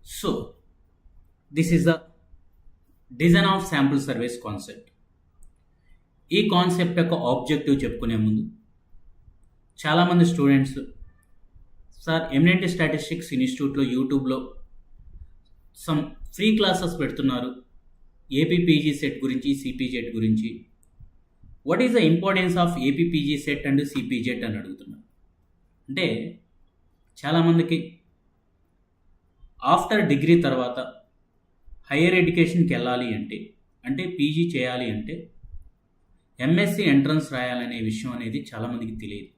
So, this is the design of sample service concept. ఈ concept యొక్క objective చెప్పుకునే ముందు చాలామంది స్టూడెంట్స్ సార్ ఎమినెంట్ స్టాటిస్టిక్స్ ఇన్స్టిట్యూట్లో యూట్యూబ్లో సమ్ ఫ్రీ క్లాసెస్ పెడుతున్నారు ఏపీపీజీ సెట్ గురించి సిపిజెట్ గురించి. What is the importance of APPG set and CPGET అని అడుగుతున్నారు. అంటే చాలామందికి ఆఫ్టర్ డిగ్రీ తర్వాత హయ్యర్ ఎడ్యుకేషన్కి వెళ్ళాలి అంటే పీజీ చేయాలి అంటే ఎంఎస్సి ఎంట్రన్స్ రాయాలనే విషయం అనేది చాలామందికి తెలియదు.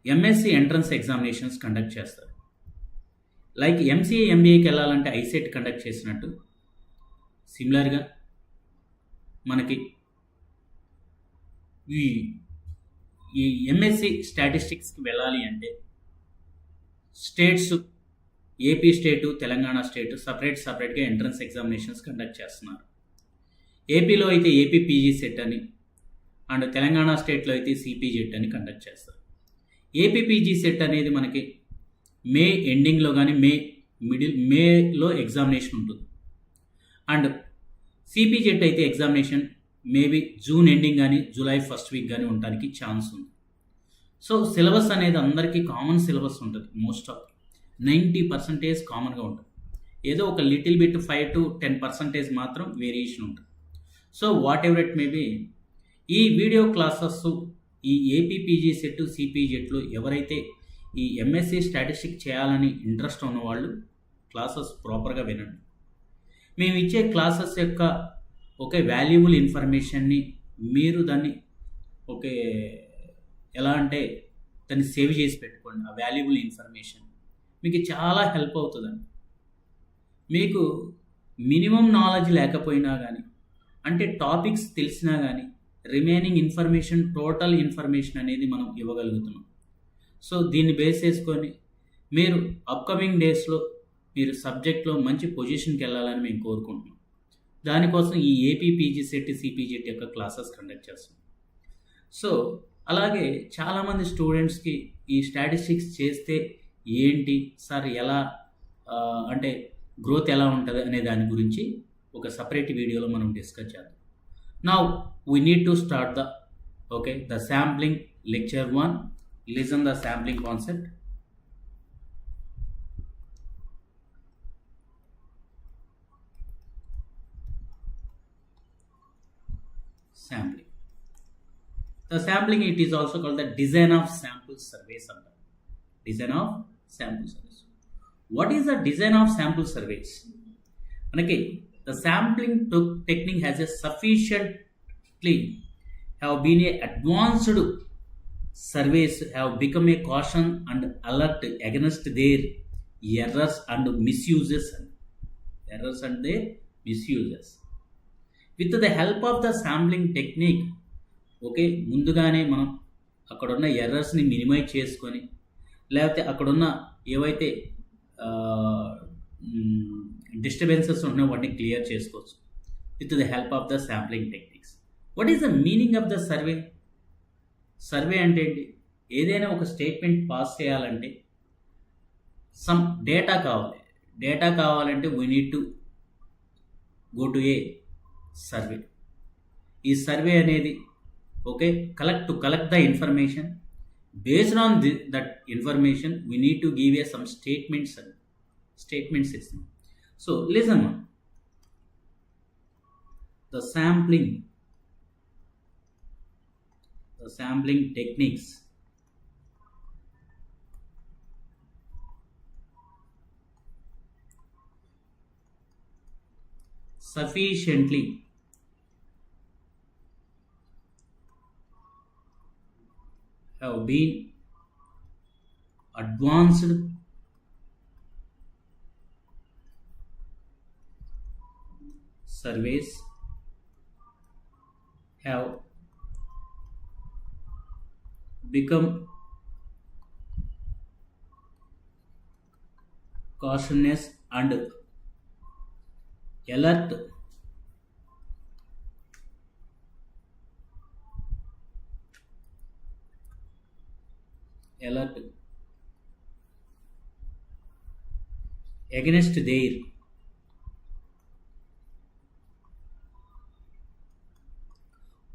ఎంఎస్సి ఎంట్రన్స్ ఎగ్జామినేషన్స్ కండక్ట్ చేస్తారు. లైక్ ఎంసీఏ ఎంబీఏకి వెళ్ళాలంటే ఐసెట్ కండక్ట్ చేసినట్టు సిమిలర్గా మనకి ఈ ఈ ఎంఎస్సి స్టాటిస్టిక్స్కి వెళ్ళాలి అంటే స్టేట్స్ ఏపీ స్టేటు తెలంగాణ స్టేటు సపరేట్గా ఎంట్రన్స్ ఎగ్జామినేషన్స్ కండక్ట్ చేస్తున్నారు. ఏపీలో అయితే ఏపీ పీజీ సెట్ అని అండ్ తెలంగాణ స్టేట్లో అయితే సిపిజెట్ అని కండక్ట్ చేస్తారు. ఏపీ పీజీ సెట్ అనేది మనకి మే ఎండింగ్లో కానీ మేలో ఎగ్జామినేషన్ ఉంటుంది. అండ్ సిపిజెట్ అయితే ఎగ్జామినేషన్ మేబీ జూన్ ఎండింగ్ కానీ జూలై ఫస్ట్ వీక్ కానీ ఉండడానికి ఛాన్స్ ఉంది. సో సిలబస్ అనేది అందరికీ కామన్ సిలబస్ ఉంటుంది. మోస్ట్ ఆఫ్ 90% కామన్గా ఉంటుంది. ఏదో ఒక లిటిల్ బిట్ 5 to 10% మాత్రం వేరియేషన్ ఉంటుంది. So whatever it maybe ఈ వీడియో క్లాసెస్ ఈ ఏపీపీజీ సెట్ సిపిజెట్లు ఎవరైతే ఈ ఎంఎస్సి స్టాటిస్టిక్ చేయాలని ఇంట్రెస్ట్ ఉన్నవాళ్ళు క్లాసెస్ ప్రాపర్గా వినండి. మేము ఇచ్చే క్లాసెస్ యొక్క ఒకే వాల్యుబుల్ ఇన్ఫర్మేషన్ని మీరు దాన్ని ఒకే ఎలా అంటే దాన్ని సేవ్ చేసి పెట్టుకోండి. ఆ వాల్యుబుల్ ఇన్ఫర్మేషన్ మీకు చాలా హెల్ప్ అవుతుందండి. మీకు మినిమం నాలెడ్జ్ లేకపోయినా కానీ అంటే టాపిక్స్ తెలిసినా కానీ రిమైనింగ్ ఇన్ఫర్మేషన్ టోటల్ ఇన్ఫర్మేషన్ అనేది మనం ఇవ్వగలుగుతున్నాం. సో దీన్ని బేస్ చేసుకొని మీరు అప్కమింగ్ డేస్లో మీరు సబ్జెక్ట్లో మంచి పొజిషన్కి వెళ్ళాలని మేము కోరుకుంటున్నాం. దానికోసం ఈ ఏపీపీజీ సెట్ సిపిజెట్ యొక్క క్లాసెస్ కండక్ట్ చేస్తాం. సో అలాగే చాలామంది స్టూడెంట్స్కి ఈ స్టాటిస్టిక్స్ చేస్తే ఏంటి సార్ ఎలా అంటే గ్రోత్ ఎలా ఉంటుంది అనే దాని గురించి ఒక సపరేట్ వీడియోలో మనం డిస్కస్ చేద్దాం. Now we need to start the sampling lecture 1. Listen the sampling concept. Sampling. The sampling, it is also called the design of sample surveys. Design of sample surveys. What is the design of sample surveys? Okay, the sampling technique has a sufficiently have been a advanced surveys have become a caution and alert against their errors and misuses. With the help of the sampling technique, ముందుగానే మనం అక్కడున్న ఎర్రర్స్ని minimise చేసుకొని లేకపోతే అక్కడున్న ఏవైతే disturbances ఉన్నాయో వాటిని clear చేసుకోవచ్చు with the help of the sampling techniques. What is the meaning of the survey? Survey అంటే ఏంటి? ఏదైనా ఒక స్టేట్మెంట్ పాస్ చేయాలంటే సమ్ డేటా కావాలి. డేటా కావాలంటే we need to go to a survey. ఈ సర్వే అనేది collect the information. Based on that information we need to give some statements ఇస్తాం. So listen the sampling techniques. Sufficiently have been advanced surveys have become cautious and alert against their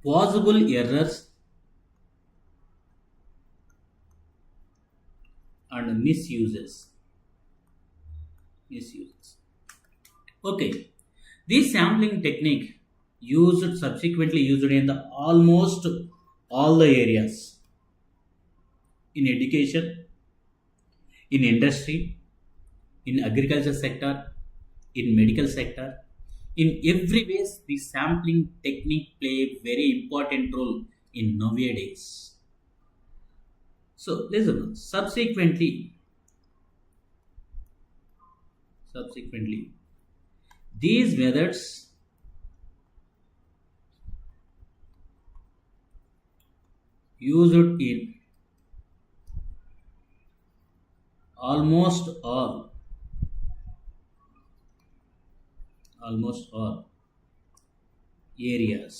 possible errors and misuses. Okay, this sampling technique subsequently used in the almost all the areas, in education, in industry, in agriculture sector, in medical sector. In every ways, the sampling technique play a very important role in nowadays. So listen, subsequently, these methods used in almost all areas.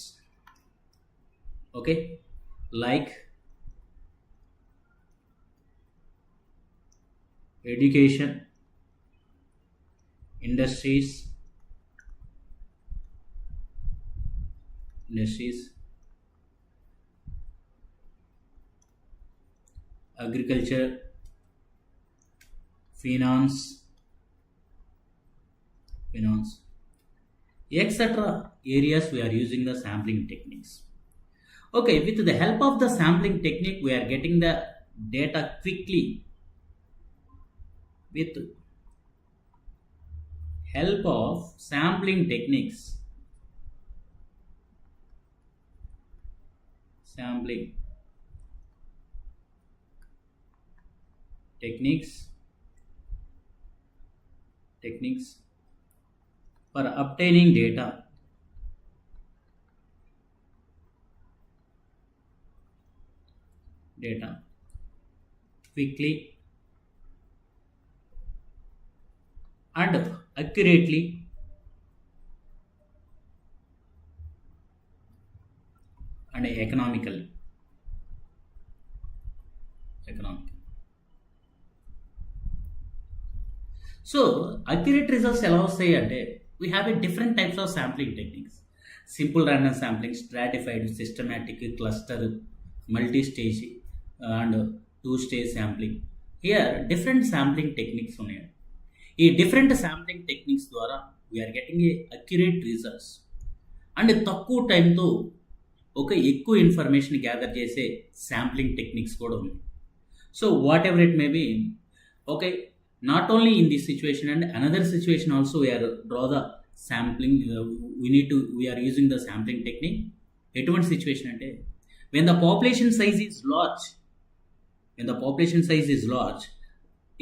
Okay, like education, industries, agriculture, finance, etc. areas we are using the sampling techniques. Okay, with the help of the sampling technique, we are getting the data quickly. With help of sampling techniques, techniques for obtaining data quickly and accurately and economically. So accurate results allows say అంటే we have a different types of sampling techniques. Simple random sampling, stratified, systematic, cluster, multi-stage and two-stage sampling. Here different sampling techniques ఉన్నాయి. ఈ different sampling techniques ద్వారా we're getting a accurate results and తక్కువ టైంతో ఎక్కువ information gather చేసే sampling techniques కూడా ఉన్నాయి. So whatever it may be, okay, not only in this situation and another situation also we're draw the sampling, we're using the sampling technique. ఎటువంటి situation అంటే when the population size is large,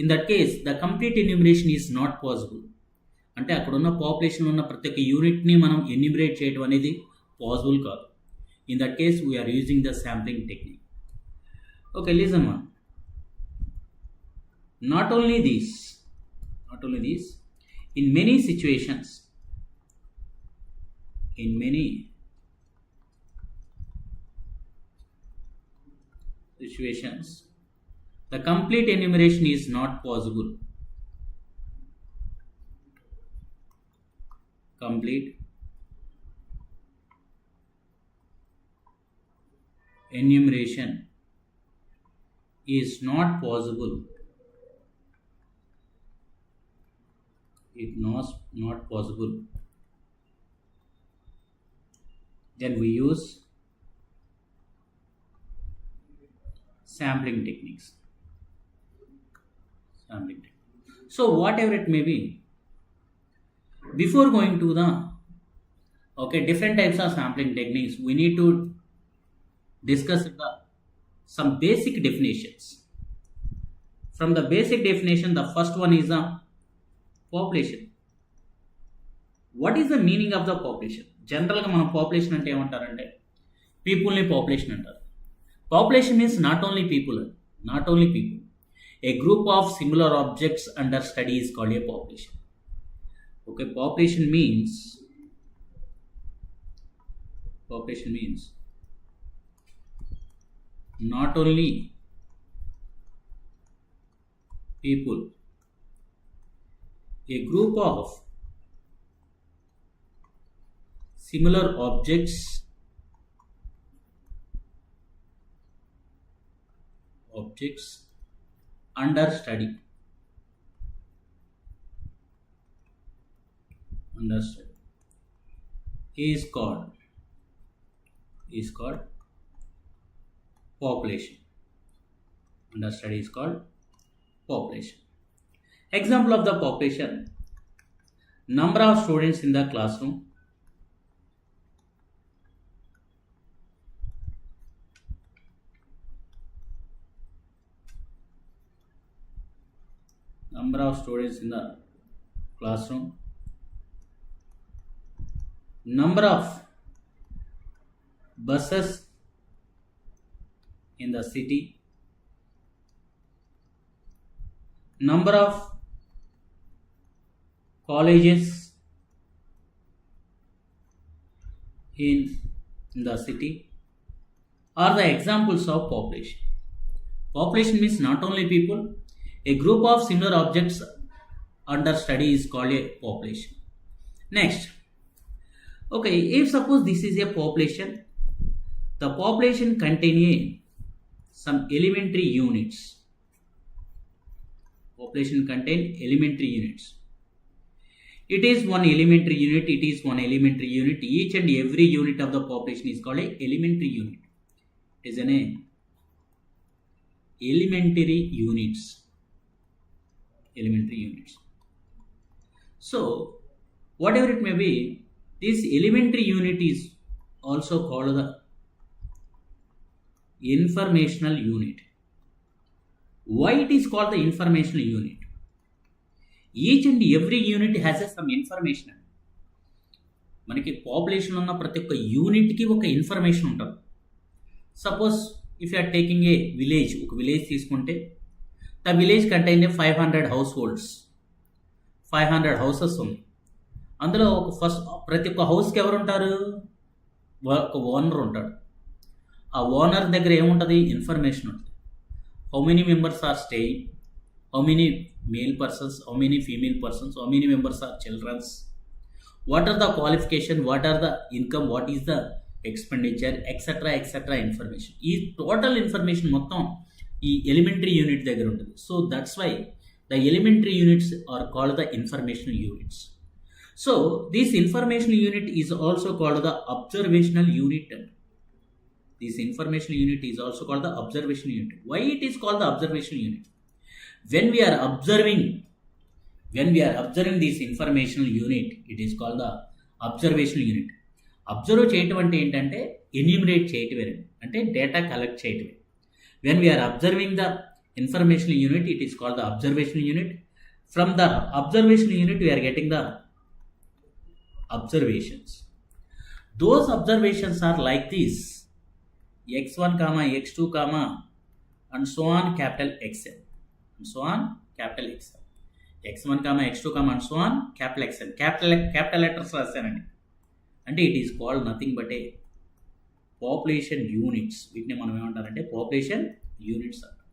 in that case the complete enumeration is not possible. అంటే అక్కడ ఉన్న population ఉన్న ప్రతి ఒక్క యూనిట్ని మనం enumerate చేయడం అనేది పాసిబుల్ కాదు. In that case we're using the sampling technique. Okay, listen one. Not only this, in many situations, the complete enumeration is not possible. Complete enumeration is not possible. Not possible. Then we use sampling techniques. So whatever it may be, before going to the different types of sampling techniques, we need to discuss some basic definitions. From the basic definition, the first one is the population. What is the meaning of the population? జనరల్గా మనం population అంటే ఏమంటారంటే పీపుల్ని population అంటారు. Population means not only people. A group of similar objects under study is called a population. Okay, population means not only people A group of similar objects under study is called population. Under study is called population. Example of the population: number of students in the classroom, number of students in the classroom, number of buses in the city, number of colleges in the city are the examples of population. Population means not only people, a group of similar objects under study is called a population. Next, okay, if suppose this is a population, the population contain some elementary units. Population contain elementary units. It is one elementary unit. Each and every unit of the population is called a elementary unit. It is an elementary units. So, whatever it may be, this elementary unit is also called the informational unit. Why it is called the informational unit? Each and every unit has some information. మనకి population ఉన్న ప్రతి ఒక్క యూనిట్కి ఒక information ఉంటుంది. Suppose if you are taking a village, ఒక village తీసుకుంటే the village contain 500 household, 500 houses ఉంది. అందులో ప్రతి ఒక్క హౌస్కి ఎవరు ఉంటారు? ఒక ఓనర్ ఉంటాడు. ఆ ఓనర్ దగ్గర ఏముంటుంది? ఇన్ఫర్మేషన్ ఉంటుంది. How many members are staying, how many male persons, how many female persons, how many members are children's, what are the qualification, what are the income, what is the expenditure, etc. information. ఈ total information మొత్తం ఈ elementary unit దగ్గర ఉంటుంది. So that's why the elementary units are called the informational units. So this informational unit is also called the observational unit. This informational unit is also called the observational unit. Why it is called the observational unit? When we are observing this informational unit, it is called the observational unit. Observe చేయటం అంటే ఏంటంటే enumerate చేయటమే, అంటే data collect చేయటమే. When we are observing the informational unit, it is called the observational unit. From the observational unit, we are getting the observations. Those observations are like this: x1, x2, and so on capital Xn. X1, x2, and so on capital Xn. Capital letters రాశానండి. అంటే it is called nothing but a population units. వీటిని మనం ఏమంటారంటే population units అంటారు.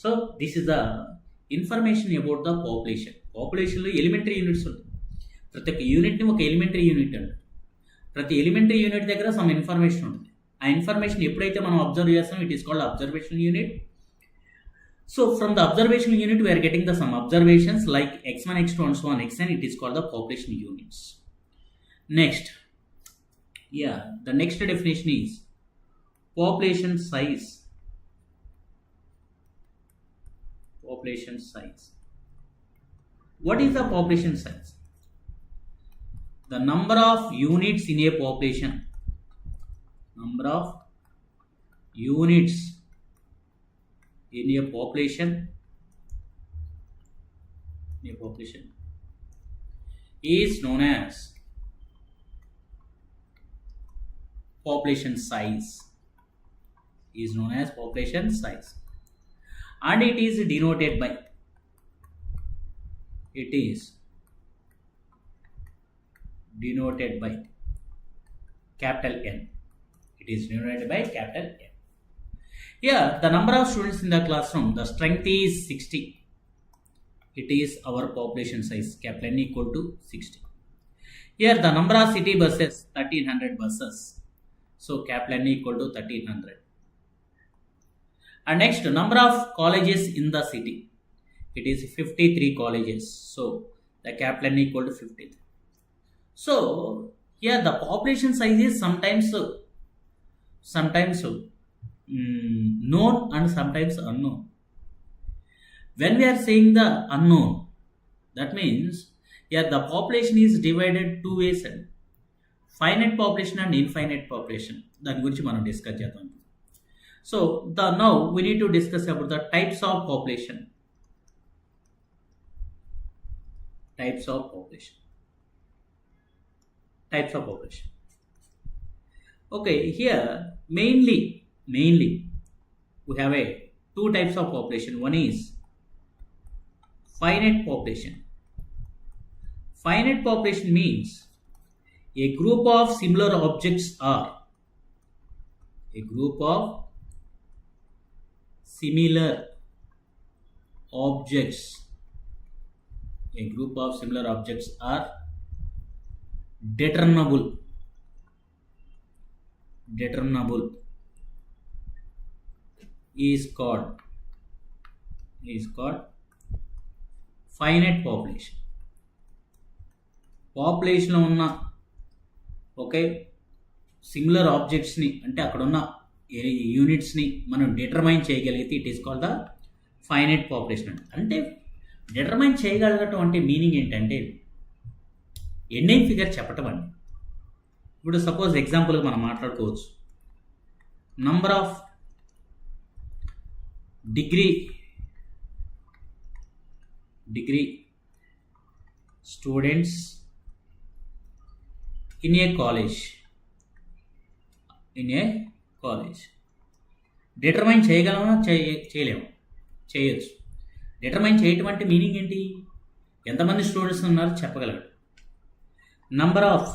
So this is the information about the population. పాపులేషన్లో elementary units ఉంటుంది. ప్రతి ఒక్క యూనిట్ని ఒక ఎలిమెంటరీ యూనిట్ అంటారు. ప్రతి ఎలిమెంటరీ యూనిట్ దగ్గర సమ్ ఇన్ఫర్మేషన్ ఉంటుంది. ఆ ఇన్ఫర్మేషన్ ఎప్పుడైతే మనం అబ్జర్వ్ చేస్తామో it is called observational unit. So from the observational unit we are getting the some observations like x1, x2, and so on xn. It is called the population units. Next, the next definition is population size. Population size. What is the population size? The number of units in a population. Number of units in a population is known as population size. And it is denoted by capital N. It is denoted by capital N. Here, the number of students in the classroom, the strength is 60. It is our population size, capital N equal to 60. Here the number of city buses, 1300 buses. So capital N equal to 1300. And next, number of colleges in the city. It is 53 colleges. So the capital N equal to 53. So here the population size is sometimes known and sometimes unknown. When we are saying the unknown, that means here the population is divided two ways, finite population and infinite population. దాని గురించి మనం discuss చేద్దాం. So now we need to discuss about the types of population. Types of population. Okay, here mainly we have two types of population. One is finite population. Finite population means a group of similar objects are determinable is called finite population. పాపులేషన్లో ఉన్న similar ఆబ్జెక్ట్స్ని, అంటే అక్కడ ఉన్న యూనిట్స్ని మనం determine చేయగలిగితే it is called the finite population. అంటే determine చేయగలగటం అంటే meaning ఏంటంటే ending figure చెప్పటం అండి. ఇప్పుడు సపోజ్ ఎగ్జాంపుల్గా మనం మాట్లాడుకోవచ్చు, number of degree students in a college. Determine చేయగలమా చేయలేము? చేయొచ్చు. డిటర్మైన్ చేయటం అంటే మీనింగ్ ఏంటి? ఎంతమంది స్టూడెంట్స్ ఉన్నారు చెప్పగలడు. Number of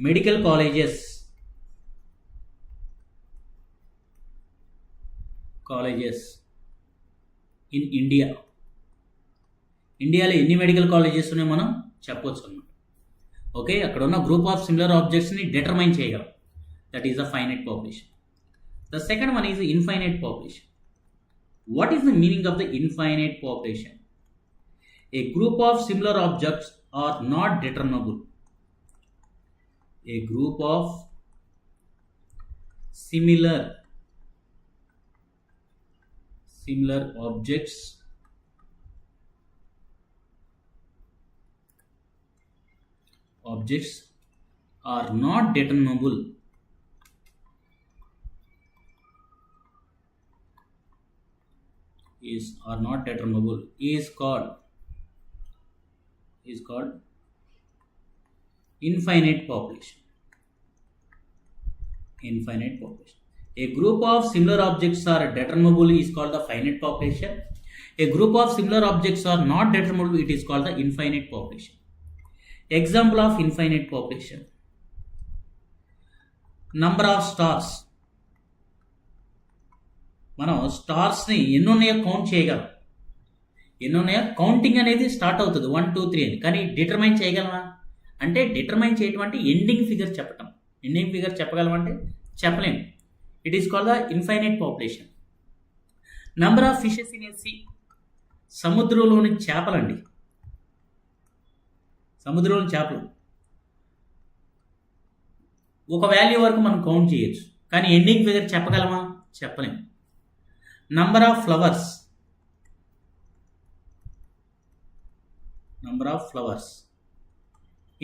medical colleges in ఇండియాలో ఎన్ని మెడికల్ కాలేజెస్ ఉన్నాయో మనం చెప్పవచ్చు అన్నమాట. అక్కడ ఉన్న గ్రూప్ ఆఫ్ సిమిలర్ ఆబ్జెక్ట్స్ని డిటర్మైన్ చేయగలం. That is the finite population. The second one is infinite population. What is the meaning of the infinite population? A group of similar objects are not determinable. A group of similar objects are not determinable is called infinite population. A group of similar objects are determinable is called the finite population. A group of similar objects are not determinable, it is called the infinite population. Example of infinite population: number of stars. మనం స్టార్స్ని ఎన్ని ఉన్నాయో count చేయగలం. ఎన్ని ఉన్నాయో counting అనేది start అవుతుంది 1 2 3 అని. కానీ డిటర్మైన్ చేయగలమా అంటే డిటర్మైన్ చేయటం అంటే ఎండింగ్ ఫిగర్ చెప్పటం. ఎండింగ్ ఫిగర్ చెప్పగలమంటే చెప్పలేము. It is called the infinite population. Number of fishes in A C. సముద్రంలోని చేపలండి. సముద్రంలోని చేపలు ఒక వాల్యూ వరకు మనం కౌంట్ చేయొచ్చు, కానీ ఎండింగ్ ఫిగర్ చెప్పగలమా? చెప్పలేము. Number of flowers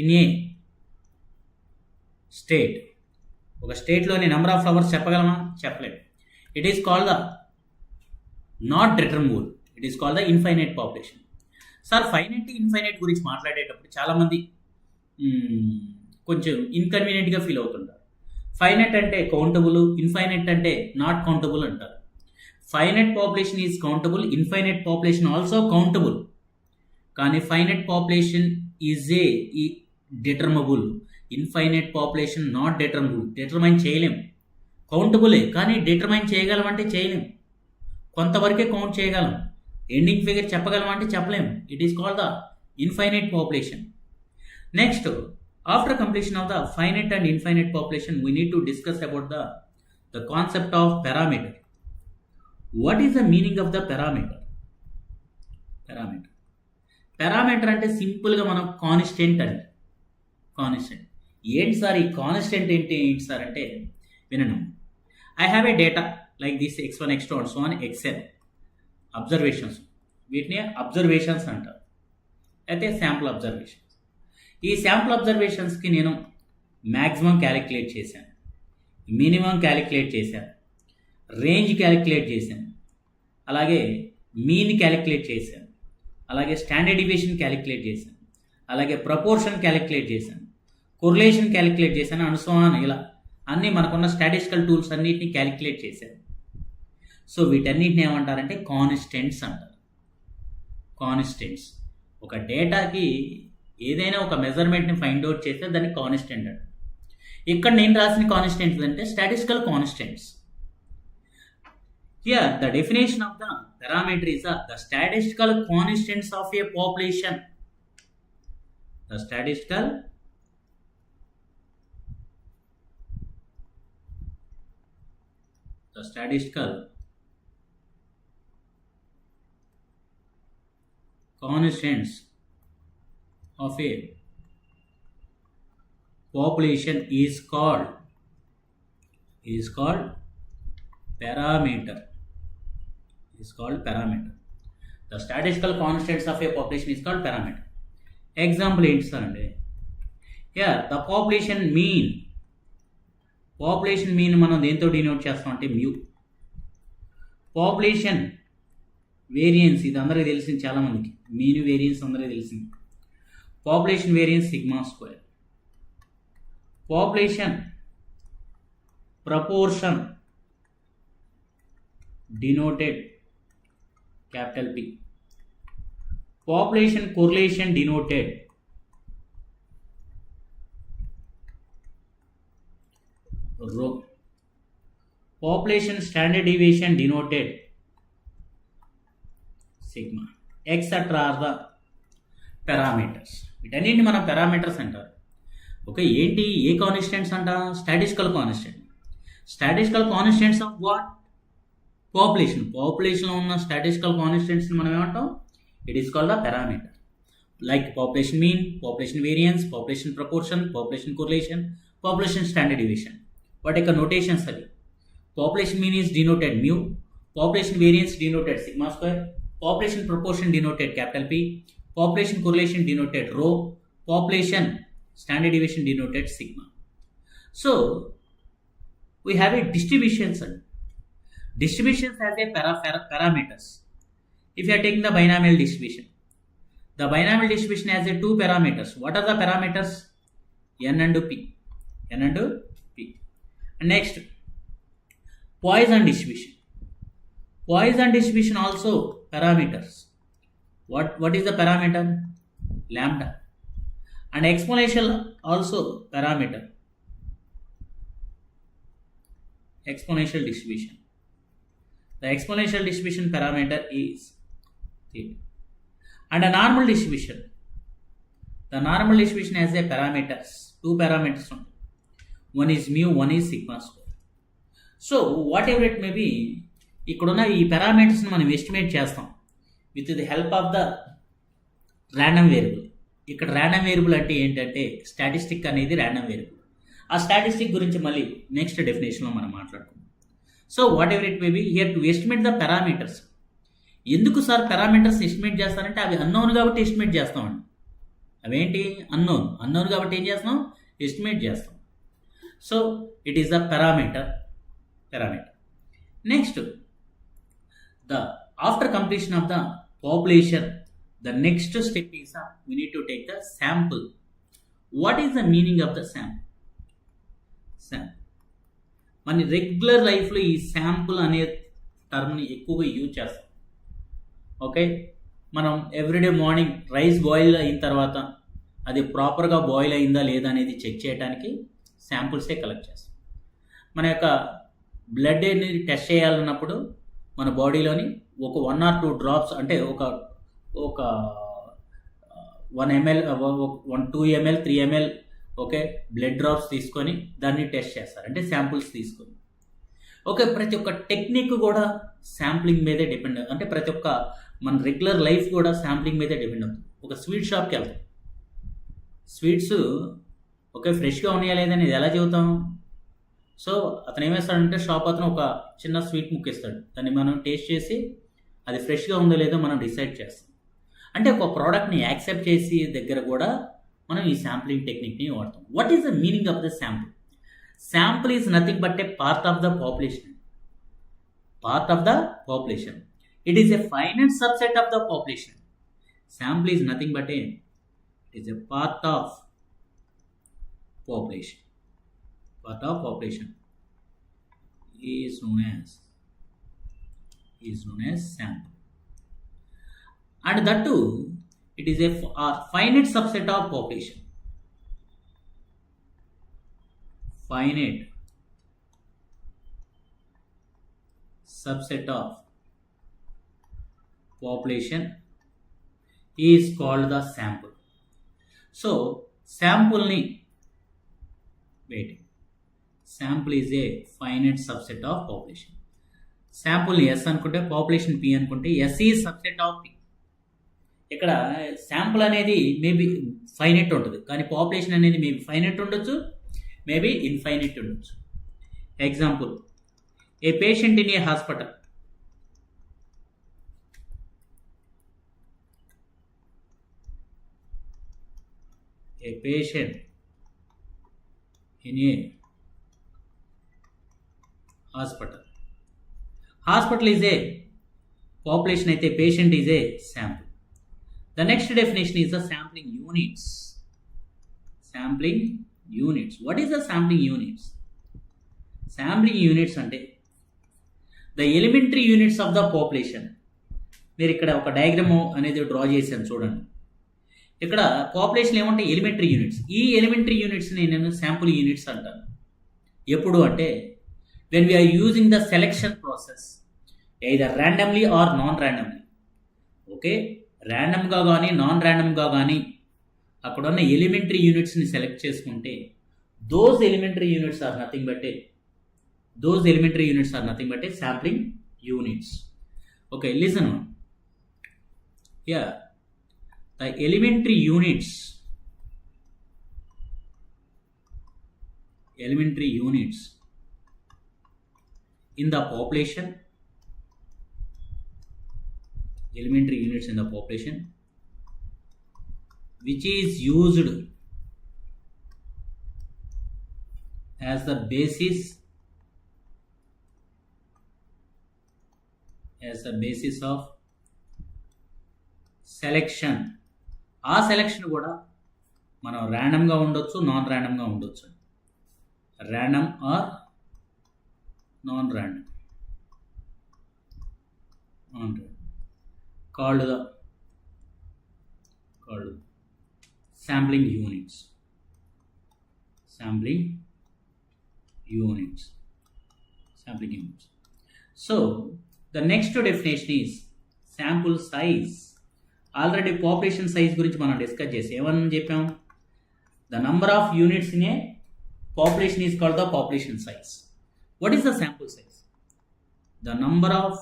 in a state. ఒక స్టేట్లోని నెంబర్ ఆఫ్ ఫ్లవర్స్ చెప్పగలమా? చెప్పలేము. It is called the not determinable. It is called the infinite population. Sir, finite infinite గురించి మాట్లాడేటప్పుడు చాలామంది కొంచెం ఇన్కన్వీనియంట్గా ఫీల్ అవుతుంటారు. ఫైనైట్ అంటే కౌంటబుల్, ఇన్ఫైనైట్ అంటే నాట్ కౌంటబుల్ అంటారు. Finite population is countable, infinite population also countable. కానీ finite population is a determinable, infinite population not determinable. Determine చేయలేం. కౌంటబులే కానీ డిటర్మైన్ చేయగలమంటే చేయలేం. కొంతవరకే కౌంట్ చేయగలం. ఎండింగ్ ఫిగర్ చెప్పగలం అంటే చెప్పలేము. It is called the infinite population. Next, after completion of the finite and infinite population we need to discuss about the concept of parameter. What is the meaning of the parameter? Parameter అంటే సింపుల్గా మనం constant అండి. Constant ఏంటి sir, ఈ constant ఏంటి sir అంటే వినను. I have A data like this x1 x2 and so on xn observations. వీటిని అబ్జర్వేషన్స్ అంటారు, అయితే శాంపుల్ అబ్జర్వేషన్స్. ఈ శాంపుల్ అబ్జర్వేషన్స్కి నేను మ్యాక్సిమం క్యాలిక్యులేట్ చేశాను, మినిమం క్యాలిక్యులేట్ చేశాను, రేంజ్ క్యాలిక్యులేట్ చేశాను, అలాగే మీన్ క్యాలిక్యులేట్ చేశాను, అలాగే స్టాండర్డ్ డీవియేషన్ క్యాలిక్యులేట్ చేశాను, అలాగే ప్రపోర్షన్ క్యాలిక్యులేట్ చేశాను, కొరిలేషన్ క్యాలిక్యులేట్ చేశాను, అనుసోన్ ఇలా అన్నీ మనకున్న స్టాటిస్టికల్ టూల్స్ అన్నిటిని క్యాలిక్యులేట్ చేశాను. సో వీటన్నిటిని ఏమంటారంటే కాన్స్టెంట్స్ అంటారు. కాన్స్టెంట్స్ ఒక డేటాకి ఏదైనా ఒక మెజర్మెంట్ని ఫైండ్ అవుట్ చేస్తే దాన్ని కాన్స్టెంట్ అంటారు. ఇక్కడ నేను రాసిన కాన్స్టెంట్స్ అంటే statistical constants. Here, the definition of the parameter is the statistical constants of a population. The statistical constants of a population is called parameter. The statistical constants of a population is called parameter. Example ఏంటి sir అంటే, here the population mean మనం దేంతో denote చేస్తాం అంటే mu. Population variance ఇది అందరికీ తెలిసింది, చాలామందికి మీన్ వేరియన్స్ అందరికీ తెలిసింది. Population variance sigma square. Population proportion denoted capital P. Population correlation denoted rho. Population standard deviation denoted sigma. Etc. are the parameters. వీటన్నిటిని మనం పారామీటర్స్ అంటారు. ఓకే, ఏంటి ఏ కాన్స్టెంట్స్ అంట? Statistical constant. Statistical constants of what? పాపులేషన్లో ఉన్న statistical కాన్స్టెంట్స్ని మనం ఏమంటాం? It is called the parameter. Like population mean, population variance, population proportion, population correlation, population standard deviation. వాటి యొక్క నోటేషన్స్ అవి. Population mean is denoted mu, population variance denoted sigma square, population proportion denoted capital P, population correlation denoted rho, population standard deviation denoted sigma. So we have a distributions and distributions has a parameters. If you are taking the binomial distribution, the binomial distribution has a two parameters. What are the parameters? N and P. And next, Poisson distribution also parameters. What is the parameter? Lambda. And exponential also parameter. Exponential distribution. The exponential distribution parameter is theta. And a normal distribution. The normal distribution has a parameters. Two parameters. One is mu, one is sigma square. So whatever it may be, ikkudunna ee parameters ni manam estimate chestam with the help of the random variable. ఇక్కడ random variable అంటే ఏంటంటే statistic అనేది random variable. ఆ statistic గురించి మళ్ళీ next డెఫినేషన్లో మనం మాట్లాడుకుందాం. So whatever it may B, here to estimate the parameters. ఎందుకు సార్ పారామీటర్స్ ఎస్టిమేట్ చేస్తారంటే అవి అన్నోన్ కాబట్టి ఎస్టిమేట్ చేస్తామండి. అవేంటి? అన్నోన్ కాబట్టి ఏం చేస్తాం? ఎస్టిమేట్ చేస్తాం. So it is the parameter. Next, the after completion of the population, the next step is we need to take the sample. What is the meaning of the sample? మన regular లైఫ్లో ఈ sample అనే టర్మ్ని ఎక్కువగా use చేస్తాం. Okay, మనం everyday morning rice boil అయిన తర్వాత అది ప్రాపర్గా బాయిల్ అయిందా లేదా అనేది చెక్ చేయడానికి శాంపుల్సే కలెక్ట్ చేస్తాం. మన యొక్క బ్లడ్ అనేది టెస్ట్ చేయాలన్నప్పుడు మన బాడీలోని ఒక 1 or 2 డ్రాప్స్ అంటే ఒక ఒక 1 ml 2 ml 3 ml okay blood drops తీసుకొని దాన్ని టెస్ట్ చేస్తారు, అంటే శాంపుల్స్ తీసుకొని. ఓకే, ప్రతి ఒక్క టెక్నిక్ కూడా శాంప్లింగ్ మీదే డిపెండ్, అంటే ప్రతి ఒక్క మన రెగ్యులర్ లైఫ్ కూడా శాంప్లింగ్ మీదే డిపెండ్ అవుతుంది. ఒక స్వీట్ షాప్కి వెళ్తాం, స్వీట్స్ ఓకే ఫ్రెష్గా ఉన్నాయా లేదని ఇది ఎలా చెబుతాం? సో అతను ఏమేస్తాడంటే షాప్ అతను ఒక చిన్న స్వీట్ ముక్క ఇస్తాడు, దాన్ని మనం టేస్ట్ చేసి అది ఫ్రెష్గా ఉందో లేదో మనం డిసైడ్ చేస్తాం. అంటే ఒక ప్రోడక్ట్ని యాక్సెప్ట్ చేసి దగ్గర కూడా మనం ఈ శాంప్లింగ్ టెక్నిక్ని వాడతాం. What is the meaning of the sample? Sample is nothing but A part of the population. Part of the population. It is a finite subset of the population. Sample is nothing but it is a part of population. Part of population is known as sample. And that too, it is a finite subset of population. Finite subset of population is called the sample. So sample is a finite subset of population. Sample S అనుకుంటే population P అనుకుంటే S is subset of P. ఇక్కడ sample అనేది maybe finite ఉంటుంది, కానీ population అనేది maybe finite ఉండొచ్చు, maybe infinite ఉండొచ్చు. Example, A patient in a hospital. A patient in a hospital. Hospital is a population, అయితే patient is a sample. The next definition is the sampling units. Sampling units. What is the sampling units? Sampling units అంటే the elementary units of the population. మీరు ఇక్కడ ఒక diagram అనేది draw చేశాను చూడండి. ఇక్కడ population ఏమంటే ఎలిమెంటరీ యూనిట్స్. ఈ ఎలిమెంటరీ యూనిట్స్ని నేను శాంపుల్ యూనిట్స్ అంటాను. ఎప్పుడు అంటే when we are using the selection process either randomly or non randomly. Okay, ర్యాండమ్గా కానీ నాన్ ర్యాండమ్గా కానీ అక్కడ ఉన్న ఎలిమెంటరీ యూనిట్స్ని సెలెక్ట్ చేసుకుంటే those elementary units are nothing but a sampling units. Okay, listen. The elementary units in the population, which is used as the basis of selection. ఆ selection కూడా మనం ర్యాండమ్గా ఉండొచ్చు, నాన్ ర్యాండమ్గా ఉండొచ్చు. Random or non random called sampling units. So the next definition is sample size. Already population size గురించి మనం discuss చేసి ఏమని చెప్పాం? The number of units in a population is called the population size. What is the sample size? The number of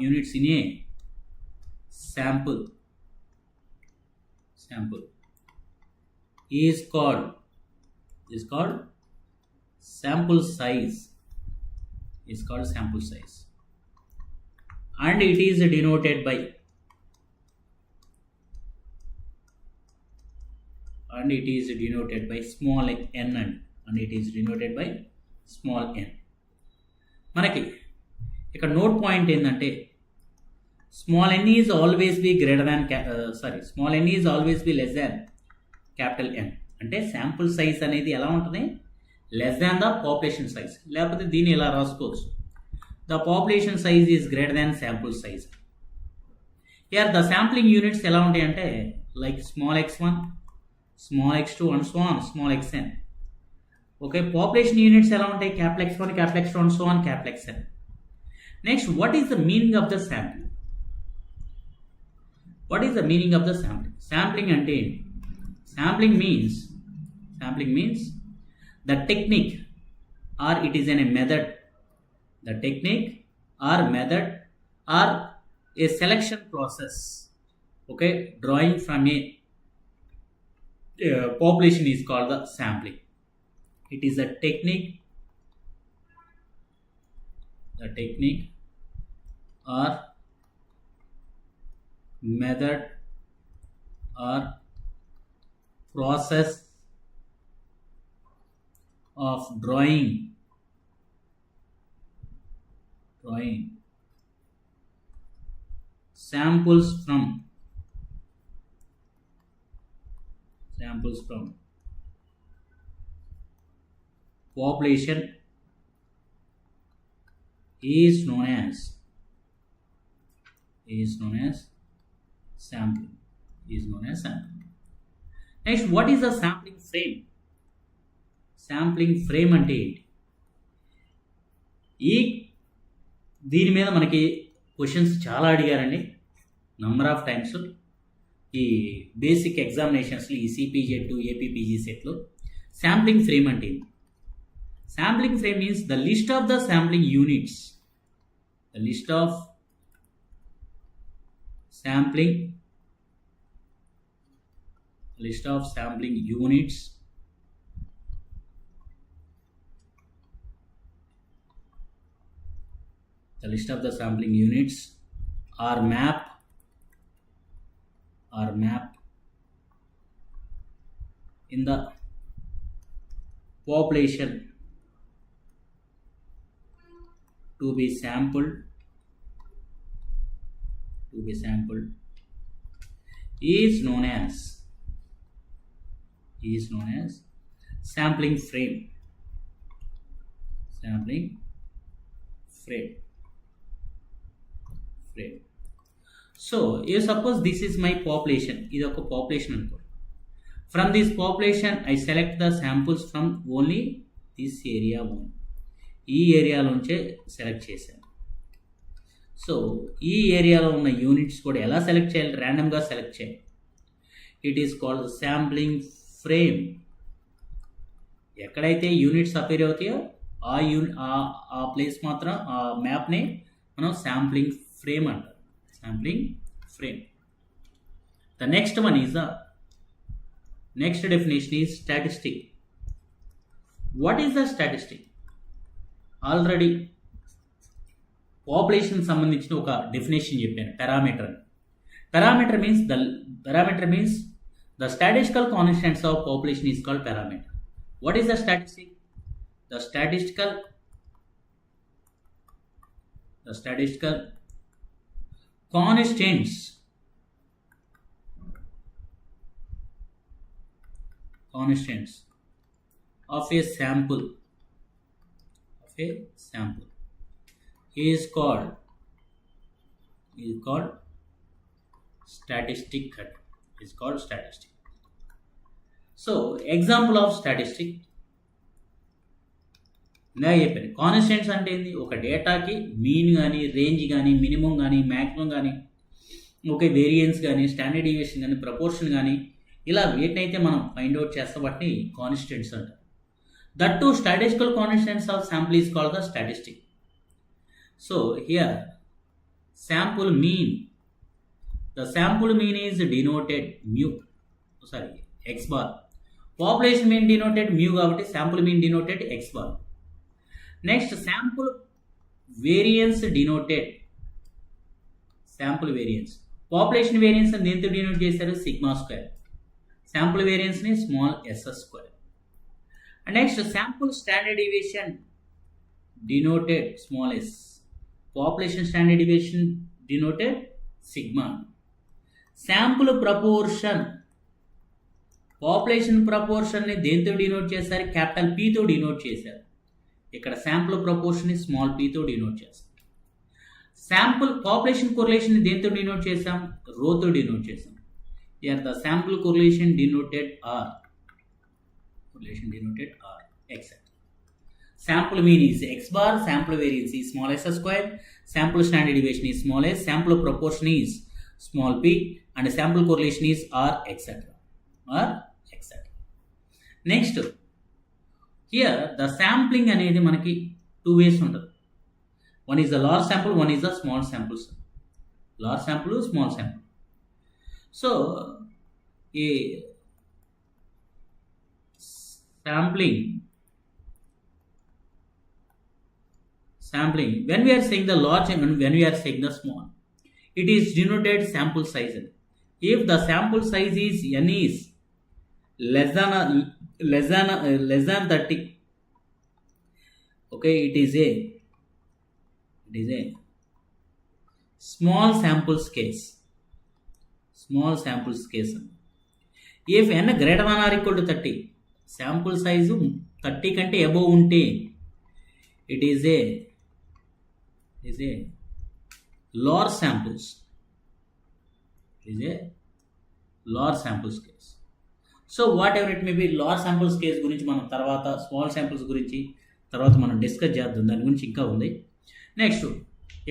units in a sample is called sample size. Is called sample size, and it is denoted by small n, and it is denoted by small n. మనకి ఇక్కడ note point ఏంటంటే small n is always be less than capital N. అంటే sample size అనేది ఎలా ఉంటుంది? Less than the population size. లేకపోతే దీన్ని ఇలా రాసుకోవచ్చు, the population size is greater than sample size. Here the sampling units ఎలా ఉంటాయి అంటే like small x1, small x2 and so on small xn. Okay, population units ఎలా ఉంటాయి? Capital X1, capital X2, so on capital Xn. Next, what is the meaning of the sampling? What is the meaning of the sampling? Sampling అంటే ఏంటి? Sampling means the technique or it is an a method. The technique or method or a selection process. Okay, drawing from a population is called the sampling. It is a technique or method or process of drawing samples from population is known as sampling. Next, what is the sampling frame? Sampling frame అంటే ఏంటి? దీని మీద మనకి questions చాలా అడిగారండి, number of times. ఈ basic ఎగ్జామినేషన్స్లో, ఈ CPGET, APPG సెట్లో శాంప్లింగ్ ఫ్రేమ్ అంటే ఏంటి? Sampling frame means the list of the sampling units. The list of sampling units are mapped in the population to be sampled is known as sampling frame. So you suppose this is my population. ఇది ఒక population అనుకో. From this population I select the samples from only this area only. ఈ ఏరియాలోంచే select చేశాను. So ఈ ఏరియాలో ఉన్న units కూడా ఎలా సెలెక్ట్ చేయాలి? ర్యాండమ్గా సెలెక్ట్ చేయాలి. It is called sampling frame. ఎక్కడైతే యూనిట్స్ అపేర్ అవుతాయో ఆ ప్లేస్ మాత్రం, ఆ మ్యాప్ని మనం శాంప్లింగ్ ఫ్రేమ్ అంటాం. The next definition is statistic. What is the statistic? Already population సంబంధించిన ఒక డెఫినేషన్ చెప్పాను, parameter. Parameter means the statistical constants of population is called parameter. What is the statistic? The statistical constants of a sample is called statistic. So example of statistic, ఇందాక చెప్పాను. Constants అంటే ఏంది? ఒక డేటాకి mean కానీ, range కానీ, minimum కానీ, maximum కానీ, okay, variance కానీ, స్టాండర్డ్ డీవియేషన్ కానీ, ప్రపోర్షన్ కానీ, ఇలా వీటినైతే మనం ఫైండ్ అవుట్ చేస్తే వాటిని కాన్స్టెంట్స్ అంటారు. That to statistical constants of sample is called the statistic. So here sample mean, the sample mean is denoted x bar. Population mean denoted mu కాబట్టి sample mean denoted x bar. Next, sample variance denoted population variance అని దేంతో denote చేశారు? Sigma square. sample variance ని small s square. Next, sample standard deviation denoted small s. Population standard deviation denoted sigma. Sample proportion, population proportion ని దేంతో denote చేశారు? Capital P తో denote చేశారు. ఇక్కడ sample proportion ని స్మాల్ p తో denote చేస్తారు. sample population correlation ని దేంతో డినోట్ చేసాం? రో తో డినోట్ చేసాం. Here the sample correlation denoted R. etc. Sample mean is x bar, sample variance is small s square, sample standard deviation is small s, sample proportion is small p, and sample correlation is r, etc. Next, here the sampling అనేది మనకి 2 ways ఉంటుంది. One is the large sample, one is the small samples. Large sample, small sample. So a sampling, when we are saying the large and when we are saying the small, it is denoted sample size. If the sample size is n is less than 30, okay, it is a small samples case. If n greater than or equal to 30, sample size 30 కంటే above ఉంటే it is a large samples. Case. So whatever it may be, large samples case గురించి మనం తర్వాత small samples గురించి తర్వాత మనం discuss చేద్దాం, దాని గురించి ఇంకా ఉంది. నెక్స్ట్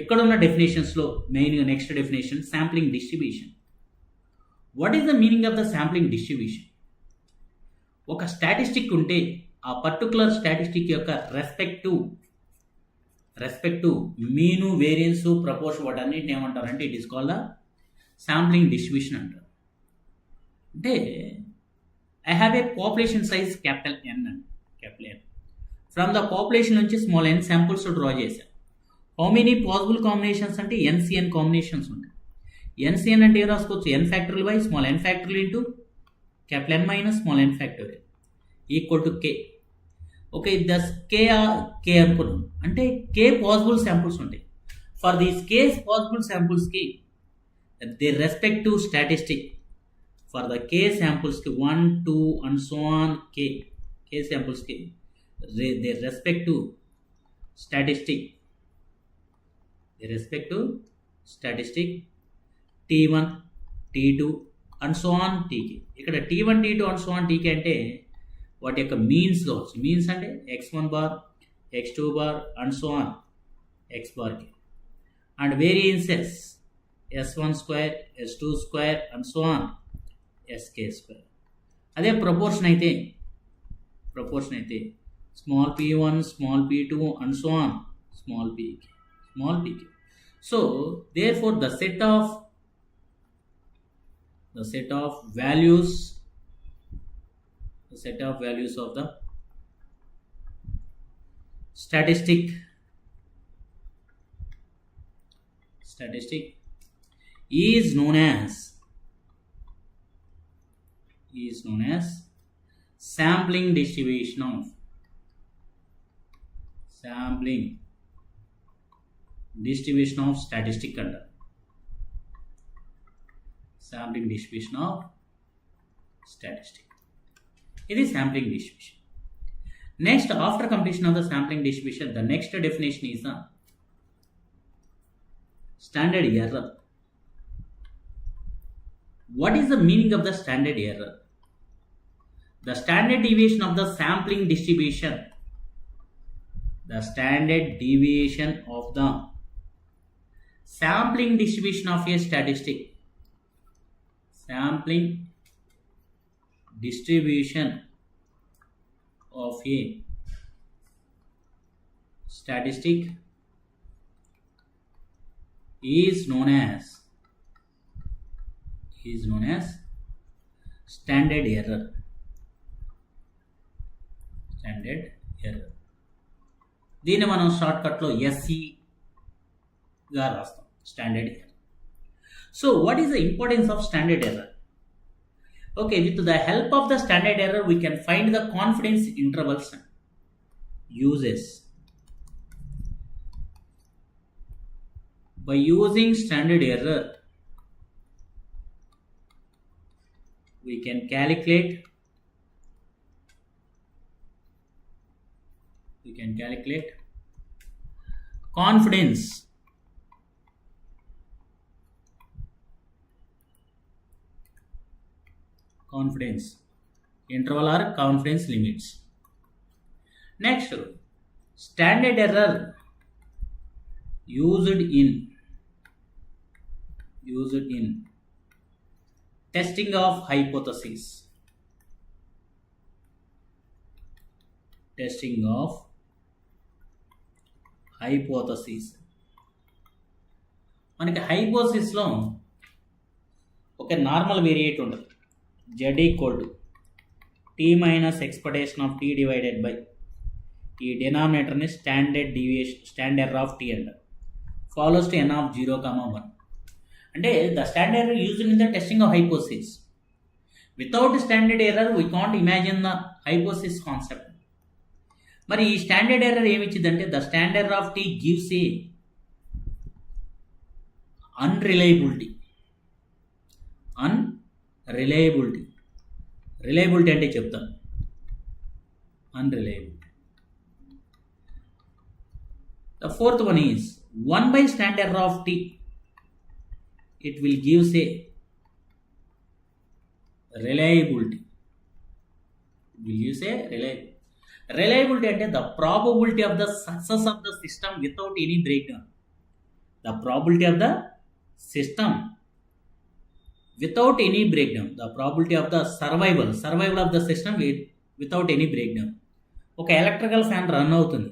ఇక్కడ ఉన్న డెఫినేషన్స్లో మెయిన్గా next definition sampling distribution. What is the meaning of the sampling distribution? ఒక స్టాటిస్టిక్ ఉంటే ఆ పర్టికులర్ స్టాటిస్టిక్ యొక్క రెస్పెక్టివ్ మీను, వేరియన్స్, ప్రపోర్షన్ వాటన్నిటిని ఏమంటారంటే it is called the sampling distribution అంటారు. అంటే I have a population size capital N. From the population నుంచి small n samples draw చేశాను. హౌ మెనీ పాసిబుల్ కాంబినేషన్స్ అంటే ఎన్సిఎన్ కాంబినేషన్స్ ఉంటాయి. N c n అంటే ఏం రాసుకోవచ్చు? N factorial by small N ఫ్యాక్టరియల్ into capital N minus small N factorial equal to K. Okay, thus K అనుకున్నాం అంటే K possible samples ఉంటాయి. For these case possible శాంపుల్స్కి the respective statistic for the K శాంపుల్స్కి 1, 2 and so on K శాంపుల్స్కి the respective statistic T1, T2 and so on TK. ఇక్కడ T1, T2 and so on టీకే అంటే వాటి యొక్క means కావచ్చు. Means అంటే x1 bar, x2 bar and so on x బార్కి. And variances s1 square, s2 square and so on sk square. అదే proportion అయితే small p1, small p2 and so on small pk. So therefore the set of values of the statistic is known as sampling distribution of statistic under sampling distribution of statistic. It is sampling distribution. Next, after completion of the sampling distribution, the next definition is the standard error. What is the meaning of the standard error? The standard deviation of the sampling distribution. The standard deviation of the sampling distribution of a statistic. Sampling distribution of a statistic is known as standard error. దీన్ని మనం షార్ట్కట్లో SEగా రాస్తాం, standard error. So what is the importance of standard error? Okay, with the help of the standard error, we can find the confidence intervals uses. By using standard error, we can calculate confidence interval or confidence limits. Next, standard error used in testing of hypothesis. మనకి హైపోథసిస్లో ఒక normal variate ఉంటుంది. Z equal to t minus expectation of t divided by ఈ డినామినేటర్ని standard error of t అంటారు. Follows to n of 0, 1. అంటే the standard error used in the testing of hypothesis. Without standard error we can't imagine the hypothesis concept. మరి ఈ standard error ఏమిచ్చిందంటే the standard error of t gives a unreliability. Reliability అంటే చెప్తాను. Unreliability. The fourth one is 1 by standard error of t. It will gives a reliability. Reliability అంటే the probability of the success of the system without any breakdown. The probability of the system without any breakdown. The probability of the survival of the system without any breakdown. ఒక electrical fan run అవుతుంది,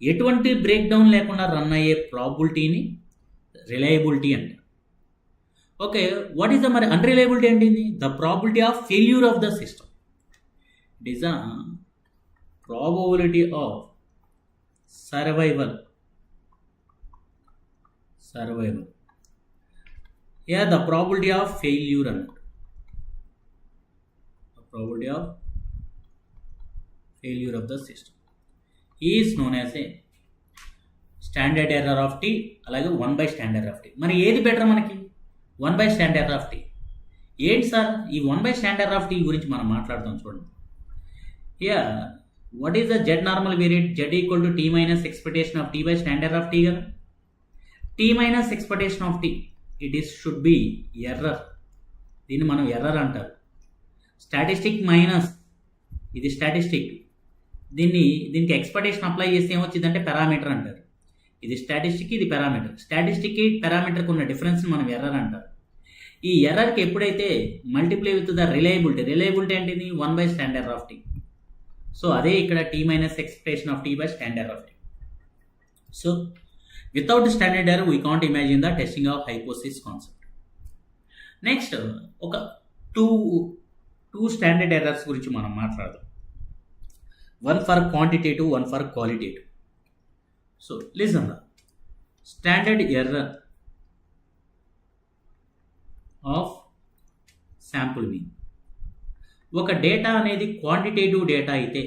ఎటువంటి breakdown లేకుండా run అయ్యే ప్రాబిలిటీని reliability అంటారు. Okay, what is the మరి unreliability అంటే the probability of failure of the system. It is the probability of survival. The probability of failure అన్నట్టు. Probability of failure of the system is known as a standard error of T, అలాగే 1 by standard error of t. మరి ఏది better మనకి? 1 by standard error of t. ఏంటి sir ఈ 1 by standard error of t గురించి మనం మాట్లాడుతాం చూడండి. What is the Z normal variate? Z equal to t minus expectation of t by standard of t కదా. t minus expectation of t should be error. దీన్ని మనం error అంటారు. Statistic minus ఇది statistic, దీనికి ఎక్స్పెక్టేషన్ అప్లై చేస్తే ఏమొచ్చిందంటే parameter అంటారు. ఇది statistic, ఇది పారామీటర్. స్టాటిస్టిక్కి పారామీటర్కి ఉన్న డిఫరెన్స్ని మనం ఎర్రర్ అంటారు. ఈ ఎర్రర్కి ఎప్పుడైతే మల్టిప్లై విత్ ద రిలయబిలిటీ అంటే 1 by standard error of t. So అదే ఇక్కడ t minus expectation of t by standard error of t. So without standard error we can't imagine the testing of hypothesis concept. Next ఒక two standard errors గురించి మనం మాట్లాడదాం. 1 for quantitative, 1 for qualitative. So listen, standard error of sample mean. ఒక data అనేది quantitative data అయితే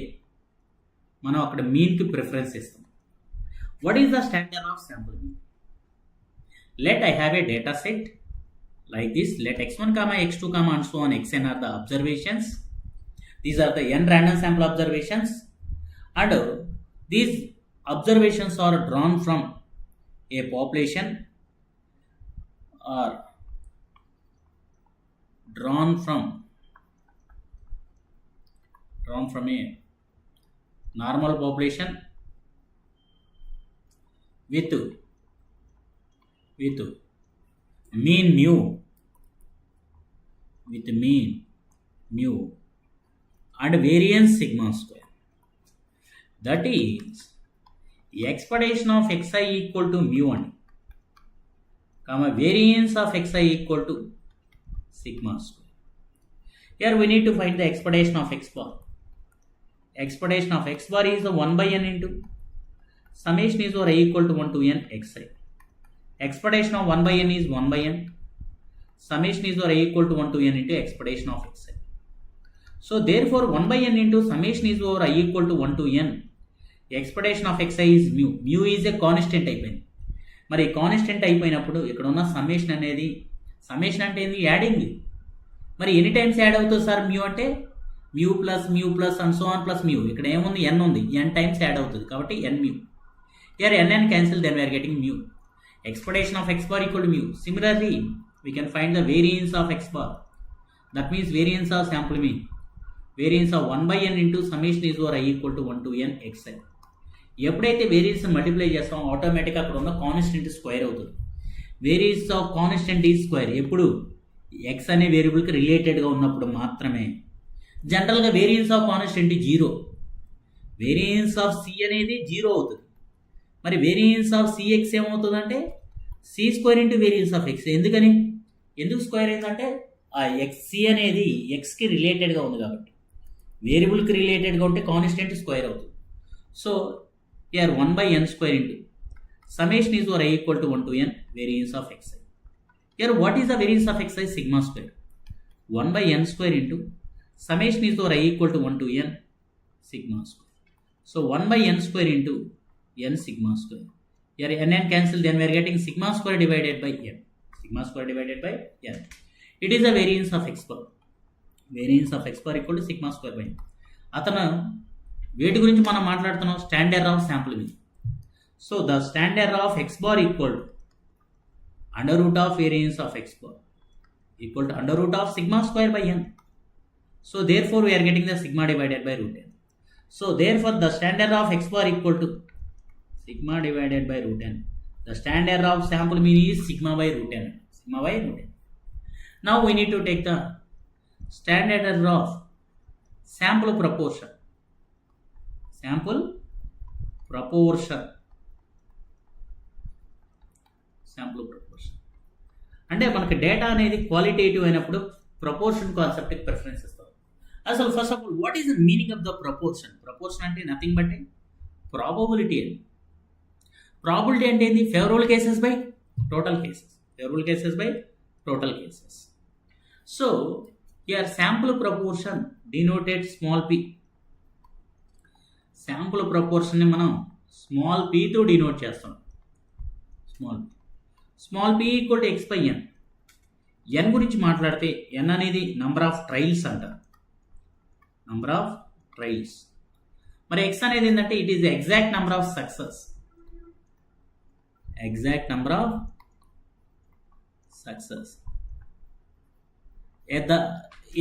మనం అక్కడ మీన్కి preference ఇస్తాం. What is the standard of sample mean? Let I have A data set like this. Let x1, x2, and so on xn are the observations. These are the n random sample observations, and these observations are drawn from a population or drawn from a normal population with mean mu and variance sigma square. That is expectation of xi equal to mu and variance of xi equal to sigma square. Here we need to find the expectation of x bar. Expectation of x bar is the 1 by n into summation is or I equal to 1 to n xi. Expectation of 1 by n is 1 by n. Summation is or I equal to 1 to n into expectation of xi. So therefore 1 by n into summation is over I equal to 1 to n. Expectation of xi is mu. Mu is a constant అయిపోయింది. మరి constant అయిపోయినప్పుడు ఇక్కడ ఉన్న summation అనేది, summation అంటే ఏంది? Adding. మరి ఎన్ని టైమ్స్ యాడ్ అవుతుంది సార్ మ్యూ అంటే? Mu plus and so on plus mu. ఇక్కడ ఏముంది? ఎన్ ఉంది. ఎన్ టైమ్స్ యాడ్ అవుతుంది కాబట్టి n mu. Here n and cancel, then we are getting mu. Expectation of x bar equal to mu. Similarly, we can find the variance of x bar. That means variance of sample mean. Variance of 1/n into summation is over i equal to 1 to n xi. ఎప్పుడైతే variance multiply చేస్తామో ఆటోమేటిక్గా అక్కడ ఉన్న constant square అవుతుంది. Variance of constant is square ఎప్పుడు x అనే వేరియబుల్కి రిలేటెడ్గా ఉన్నప్పుడు మాత్రమే. జనరల్గా variance of constant 0, variance of c అనేది 0 అవుతుంది. మరి వేరియన్స్ ఆఫ్ సిఎక్స్ ఏమవుతుందంటే c square into variance of x. ఎందుకు స్క్వేర్ అయిందంటే ఆ సి అనేది ఎక్స్కి రిలేటెడ్గా ఉంది కాబట్టి, వేరియబుల్కి రిలేటెడ్గా ఉంటే కాన్స్టెంట్ స్క్వేర్ అవుతుంది. So here 1/n square into summation is over i equal to 1 to n variance of xi. Here what is the variance of xi? Sigma square. 1/n square into summation is over i equal to 1 to n sigma square. So 1/n square into n sigma square. Here n cancel, then we are getting sigma square divided by n. Sigma square divided by n. It is the variance of x bar. Variance of x bar equal to sigma square by n. అతను వేటి గురించి మనం మాట్లాడుతున్నాం? Standard of sample with. So the standard of x bar equal to under root of variance of x bar equal to under root of sigma square by n. So therefore we are getting the sigma divided by root n. So therefore the standard of x bar equal to sigma divided by root n. The standard of sample mean is sigma by root n. Sigma by root n. Now we need to take the standard error of sample proportion. Sample proportion. అంటే మనకి data అనేది qualitative అయినప్పుడు proportion కాన్సెప్ట్కి preference ఇస్తాం. అసలు first of all what is the meaning of the proportion? Proportion అంటే nothing but probability. Probability అంటే ఏంది? Favourable cases by total cases. Favourable cases by total cases. So here sample proportion denoted small p. Sample ప్రపోర్షన్ని మనం small pతో denote చేస్తాం. Small p equal to x by n. N గురించి మాట్లాడితే n అనేది number of trials అంటారు. Number of trials. మరి x అనేది ఏంటంటే it is exact number of success. Exact number of success. The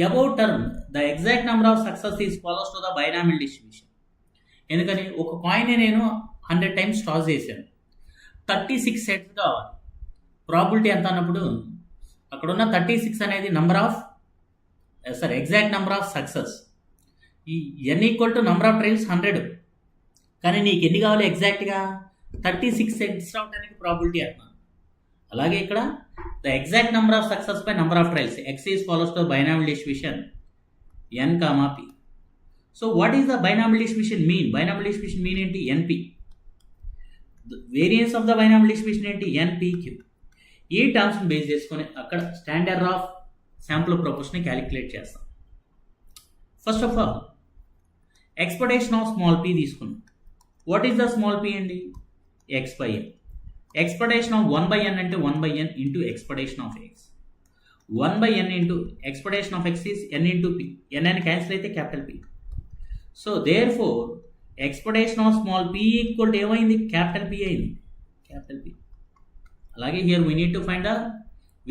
above term, the exact number of success is follows to the binomial distribution. ఎందుకని ఒక coin నేను 100 times toss చేశాను, 36 sets కావాలి. Probability ఎంత అన్నప్పుడు అక్కడ ఉన్న 36 అనేది ఎగ్జాక్ట్ నెంబర్ ఆఫ్ సక్సెస్. ఈ n equal to number of trials 100, కానీ నీకు ఎన్ని కావాలి ఎగ్జాక్ట్గా? 36 సెట్స్ రావడానికి ప్రాబిలిటీ అంటున్నాను. అలాగే ఇక్కడ the exact number of success by number of trials. X is follows to binomial distribution n comma p. So what is the binomial distribution mean? Binomial distribution mean ఏంటి? N p. Variance of the binomial distribution ఏంటి? N p q. ఈ టర్మ్స్ని base చేసుకొని అక్కడ standard of sample ప్రపోర్షన్ని calculate చేస్తాం. First of all expectation of small p తీసుకున్నాం. What is the small p అండి? X by n. Expectation of 1/n అంటే 1/n into expectation of x. 1/n into expectation of x is n into p. n అని cancel అయితే capital p. So therefore expectation of small p equal to ఏమైంది? Capital p అయింది. Capital p. అలాగే here we need to find the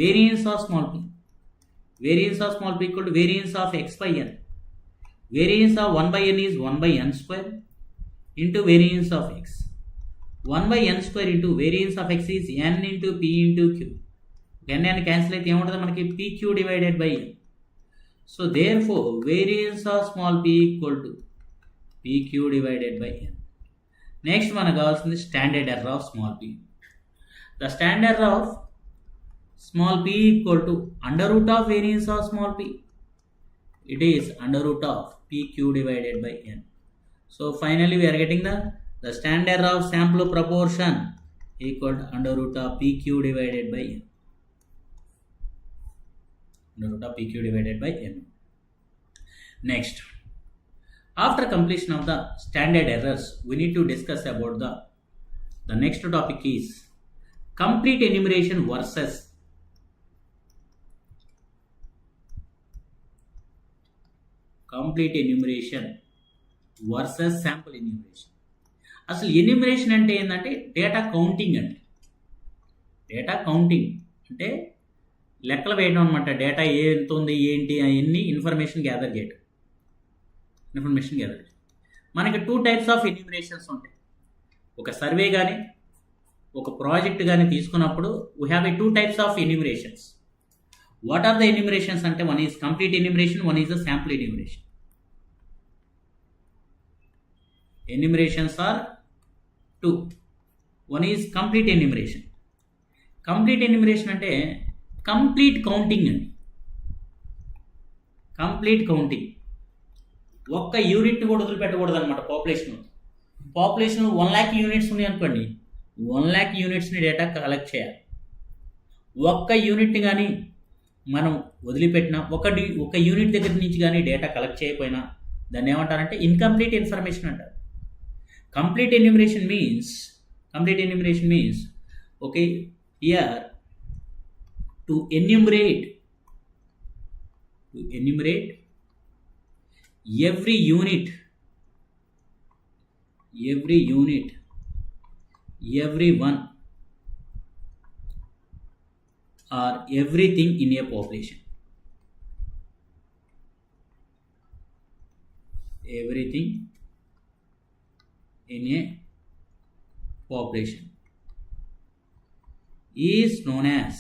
variance of small p. Variance of small p equal to variance of x by n. Variance of 1/n is 1/n square into variance of x. 1/n square into variance of x is n into p into q. n అని cancel అయితే ఏముంటుంది మనకి? pq divided by n. So therefore variance of small p equal to pq divided by n. Next మనకు కావాల్సింది standard error of small p. The standard of small p equal to under root of variance of small p. It is under root of pq divided by n. So finally we are getting the standard of sample proportion equal to under root of pq divided by n. Under root of pq divided by n. Next, after completion of the standard errors, we need to discuss about the next topic is complete enumeration versus sample enumeration. అసలు enumeration అంటే ఏంటంటే data counting అంటే. Data counting అంటే లెక్కలు వేయడం అనమాట. Data ఎంత ఉంది ఏంటి అవన్నీ ఇన్ఫర్మేషన్ గ్యాదర్ చేయడం. Information gather. మనకి 2 టైప్స్ ఆఫ్ ఎన్యూమరేషన్స్ ఉంటాయి. ఒక సర్వే కానీ ఒక ప్రాజెక్ట్ కానీ తీసుకున్నప్పుడు we have a 2 types of enumerations. What are the enumerations అంటే one is complete enumeration, one is the sample enumeration. Enumerations are 2. One is complete enumeration. Complete enumeration అంటే complete counting అండి. Complete counting. ఒక్క unit కూడా వదిలిపెట్టకూడదు అనమాట. Population 1 lakh units ఉన్నాయి అనుకోండి, 1 lakh యూనిట్స్ని data collect చేయాలి. ఒక్క యూనిట్ కానీ మనం వదిలిపెట్టినా, ఒక యూనిట్ దగ్గర నుంచి కానీ డేటా కలెక్ట్ చేయకపోయినా దాన్ని ఏమంటారంటే ఇన్కంప్లీట్ ఇన్ఫర్మేషన్ అంటారు. Complete enumeration means, okay, here to enumerate every unit, everyone or everything in a population. Everything in a population is known as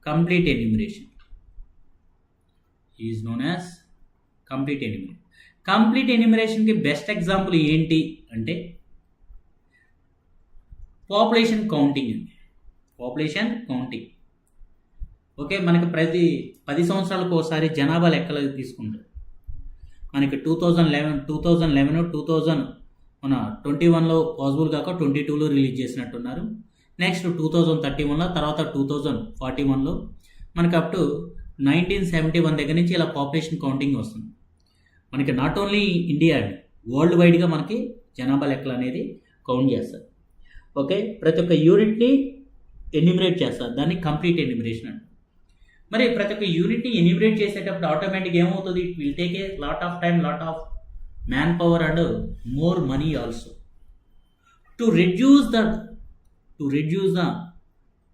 complete enumeration. Complete ఎన్యూమరేషన్కి బెస్ట్ ఎగ్జాంపుల్ ఏంటి అంటే population counting అండి. Okay, మనకి ప్రతి 10 సంవత్సరాలకు ఒకసారి జనాభా లెక్కలు తీసుకుంటారు. మనకి 2011, 2021లో పాసిబుల్ కాక 22లో రిలీజ్ చేసినట్టున్నారు. నెక్స్ట్ 2031లో, తర్వాత 2041లో మనకి అప్ టు 1971 దగ్గర నుంచి ఇలా పాపులేషన్ కౌంటింగ్ వస్తుంది. మనకి నాట్ ఓన్లీ ఇండియా అండి, వరల్డ్ వైడ్గా మనకి జనాభా లెక్కలు అనేది కౌంట్ చేస్తారు. ఓకే, ప్రతి ఒక్క యూనిట్ని ఎన్యూమరేట్ చేస్తారు, దాన్ని కంప్లీట్ ఎన్యూమరేషన్ అంటారు. మరి ప్రతి ఒక్క యూనిట్ని ఎన్యూమరేట్ చేసేటప్పుడు ఆటోమేటిక్గా ఏమవుతుంది, it will take a lot of time, lot of man power and more money also. To reduce the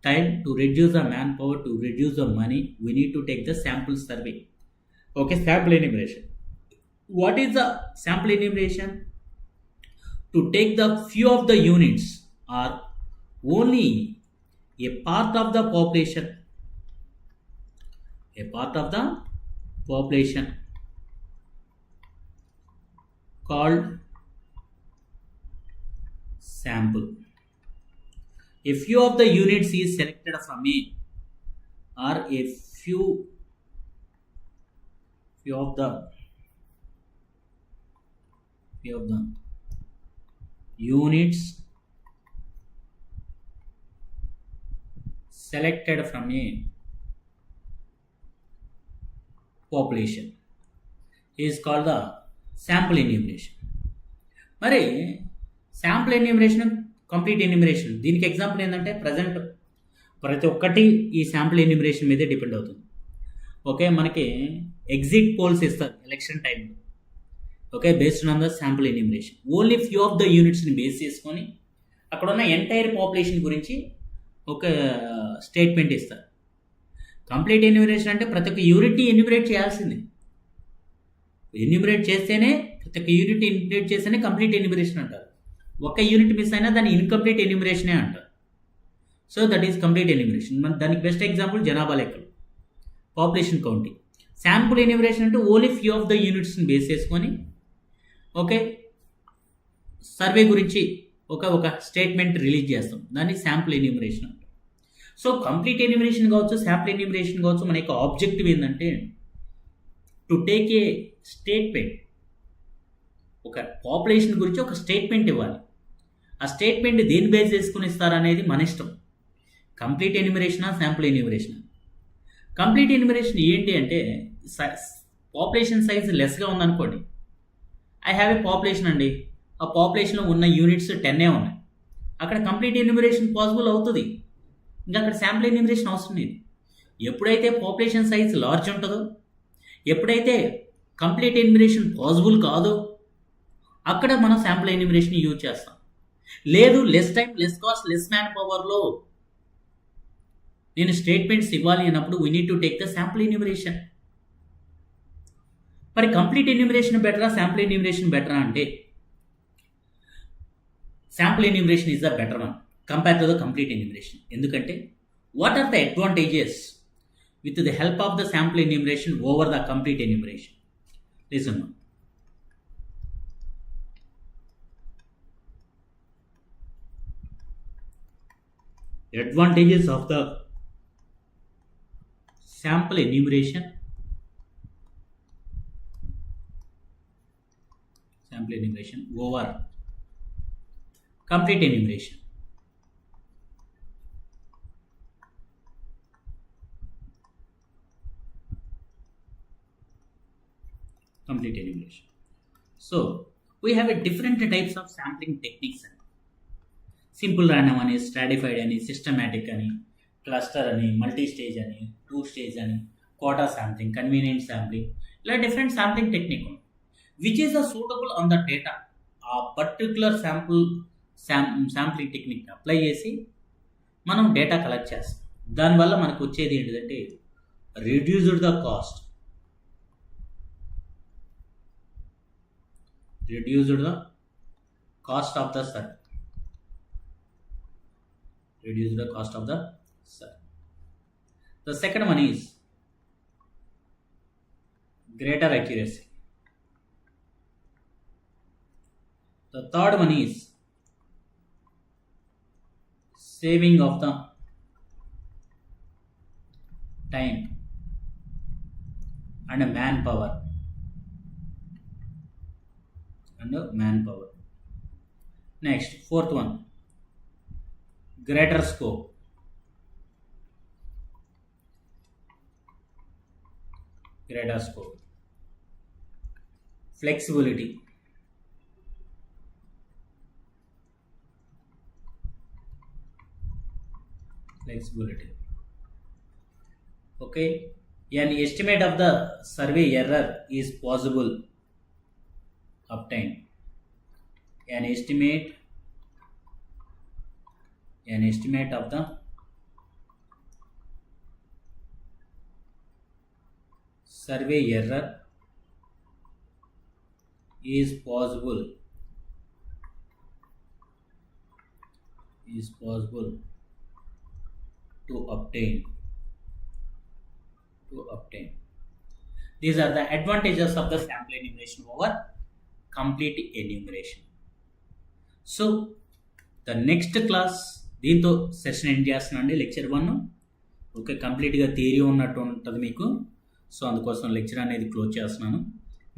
time, to reduce the manpower, to reduce the money, we need to take the sample survey. Okay, sample enumeration. What is the sample enumeration? To take the few of the units or only a part of the population, called sample. A few of the units is selected from a, or a few of the units selected from a population is called the sample enumeration. మరి sample enumeration, complete enumeration, దీనికి example ఏంటంటే present ప్రతి ఒక్కటి ఈ sample enumeration మీదే depend అవుతుంది. Okay, మనకి exit polls ఇస్తారు ఎలక్షన్ టైంలో. Okay, based on the sample enumeration. Only few of the యూనిట్స్ని బేస్ చేసుకొని అక్కడ ఉన్న ఎంటైర్ పాపులేషన్ గురించి ఒక స్టేట్మెంట్ ఇస్తారు. కంప్లీట్ ఎన్యూమరేషన్ అంటే ప్రతి ఒక్క యూనిట్ని ఎన్యూమరేట్ చేయాల్సిందే. ఎన్యూమరేట్ చేస్తేనే, ప్రతి ఒక్క యూనిట్ ఎన్యూమరేట్ చేస్తేనే కంప్లీట్ ఎన్యూమరేషన్ అంటారు. ఒక యూనిట్ మిస్ అయినా దాన్ని ఇన్కంప్లీట్ ఎన్యూమరేషనే అంటారు. So that is complete enumeration. దానికి బెస్ట్ ఎగ్జాంపుల్ జనాభా లెక్కలు, పాపులేషన్ కౌంటింగ్. శాంపుల్ ఎన్యూమరేషన్ అంటే ఓన్లీ ఫ్యూ ఆఫ్ ద యూనిట్స్ని బేస్ చేసుకొని ఓకే సర్వే గురించి ఒక స్టేట్మెంట్ రిలీజ్ చేస్తాం, దాన్ని శాంపుల్ ఎన్యూమరేషన్ అంటారు. సో కంప్లీట్ ఎన్యూమరేషన్ కావచ్చు, శాంపుల్ ఎన్యూమరేషన్ కావచ్చు, మన యొక్క ఆబ్జెక్టివ్ ఏంటంటే టు టేక్ ఏ స్టేట్మెంట్. ఒక పాపులేషన్ గురించి ఒక స్టేట్మెంట్ ఇవ్వాలి. ఆ స్టేట్మెంట్ దేని బేస్ చేసుకుని ఇస్తారనేది మన ఇష్టం. కంప్లీట్ ఎన్యూమరేషనా, శాంపుల్ ఎన్యూమరేషనా? కంప్లీట్ ఎన్యూమరేషన్ ఏంటి అంటే పాపులేషన్ సైజ్ లెస్గా ఉందనుకోండి, ఐ హ్యావ్ ఏ పాపులేషన్ అండి, ఆ పాపులేషన్లో ఉన్న యూనిట్స్ 10 ఉన్నాయి, అక్కడ కంప్లీట్ ఎన్యూమరేషన్ పాసిబుల్ అవుతుంది. ఇంకా అక్కడ శాంపుల్ ఎన్యూమరేషన్ అవసరం లేదు. ఎప్పుడైతే పాపులేషన్ సైజ్ లార్జ్ ఉంటుందో, ఎప్పుడైతే కంప్లీట్ ఎన్యూమరేషన్ పాసిబుల్ కాదో అక్కడ మనం శాంపుల్ ఎన్యూమరేషన్ యూజ్ చేస్తాం. లేదు, less time, less cost, less man పవర్లో నేను స్టేట్మెంట్స్ ఇవ్వాలి అన్నప్పుడు we need to take the sample enumeration. మరి కంప్లీట్ ఎన్యూమరేషన్ బెటరా, శాంపుల్ ఎన్యూమరేషన్ బెటరా అంటే sample enumeration is the better one compare to the complete enumeration. ఎందుకంటే what are the advantages with the help of the sample enumeration over the complete enumeration? Listen. Advantages of the sample enumeration over complete enumeration. So we have a different types of sampling techniques. Simple random అని, stratified అని, systematic అని, cluster అని, multi stage అని, 2 stage అని, quota sampling, convenient sampling, ఇలా different sampling technique ఉంది. Which is the suitable on the data? ఆ particular sampling technique apply చేసి మనం డేటా కలెక్ట్ చేస్తాం. దానివల్ల మనకు వచ్చేది ఏంటిదంటే reduced the cost, of the survey. Reduce the cost of the survey. The second one is greater accuracy. The third one is saving of the time and manpower. Next, fourth one, greater scope. Flexibility. Okay, an estimate of the survey error is possible obtained. An estimate of the survey error is possible to obtain. These are the advantages of the sample enumeration over complete enumeration. So the next class, దీంతో session end చేస్తున్నాండి, lecture 1. Okay, కంప్లీట్గా theory ఉన్నట్టు ఉంటుంది మీకు. So అందుకోసం lecture అనేది close చేస్తున్నాను.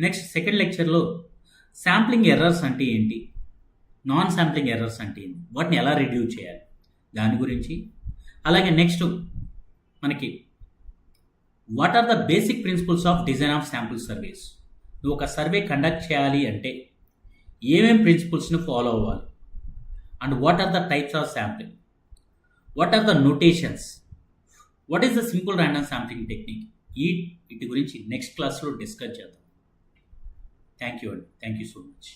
Next second లెక్చర్లో sampling errors అంటే ఏంటి, నాన్ శాంప్లింగ్ ఎర్రర్స్ అంటే ఏంటి, వాటిని ఎలా రిడ్యూస్ చేయాలి దాని గురించి, అలాగే నెక్స్ట్ మనకి what are the basic principles of design of sample surveys. నువ్వు ఒక సర్వే కండక్ట్ చేయాలి అంటే ఏమేం ప్రిన్సిపల్స్ని ఫాలో అవ్వాలి, and what are the types of sampling, what are the notations, what is the simple random sampling technique, వీటి గురించి next క్లాస్లో డిస్కస్ చేద్దాం. Thank you so much.